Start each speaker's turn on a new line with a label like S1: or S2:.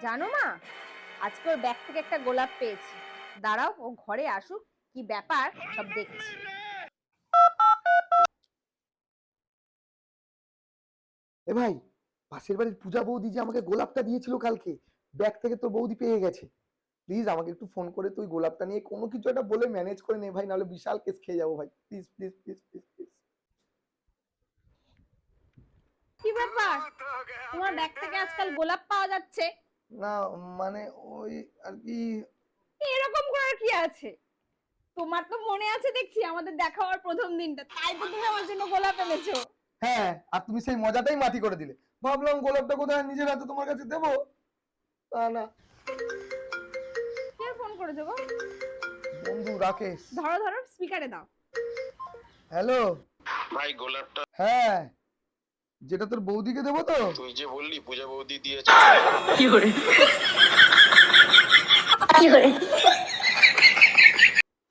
S1: জানো মা, আজকে ওর ব্যাগ থেকে একটা গোলাপ পেয়েছি। দাঁড়াও, ও ঘরে আসুক, কি ব্যাপার সব দেখছি।
S2: এ ভাই, পাশের বাড়ির পূজা বৌদি যে আমাকে গোলাপটা দিয়েছিল কালকে, ব্যাগ থেকে তোর বৌদি পেয়ে গেছে। প্লিজ আমাকে একটু ফোন করে তুই গোলাপটা নিয়ে কোনো কিছু একটা বলে ম্যানেজ করে নে ভাই, নাহলে বিশাল কেস খেয়ে যাবো ভাই। Please please please please please.
S1: কি ব্যাপার, তোমার ব্যাগ থেকে আজকাল গোলাপ পাওয়া যাচ্ছে?
S2: না, মানে ওই আর কি।
S1: এরকম করার কি আছে? তোমার তো মনে আছে দেখছি আমাদের দেখা হওয়ার প্রথম দিনটা, তাই তো তুমি আমার জন্য গোলাপ এনেছো।
S2: হ্যাঁ, আর তুমি সেই মজাটাই মাটি করে দিলে। ভাবলাম গোলাপটা কোথায় নিজের হাতে তোমার কাছে দেবো, তা না।
S1: কে ফোন করেছো গো?
S2: বন্ধু রাকেশ।
S1: ধরো ধরো, স্পিকারে দাও।
S2: হ্যালো
S3: ভাই গোলাপটা
S2: হ্যাঁ, যেটা তোর বৌদিকে দেবো তো।
S3: তুই যে বললি পূজা বৌদি দিয়েছে।
S4: কি করে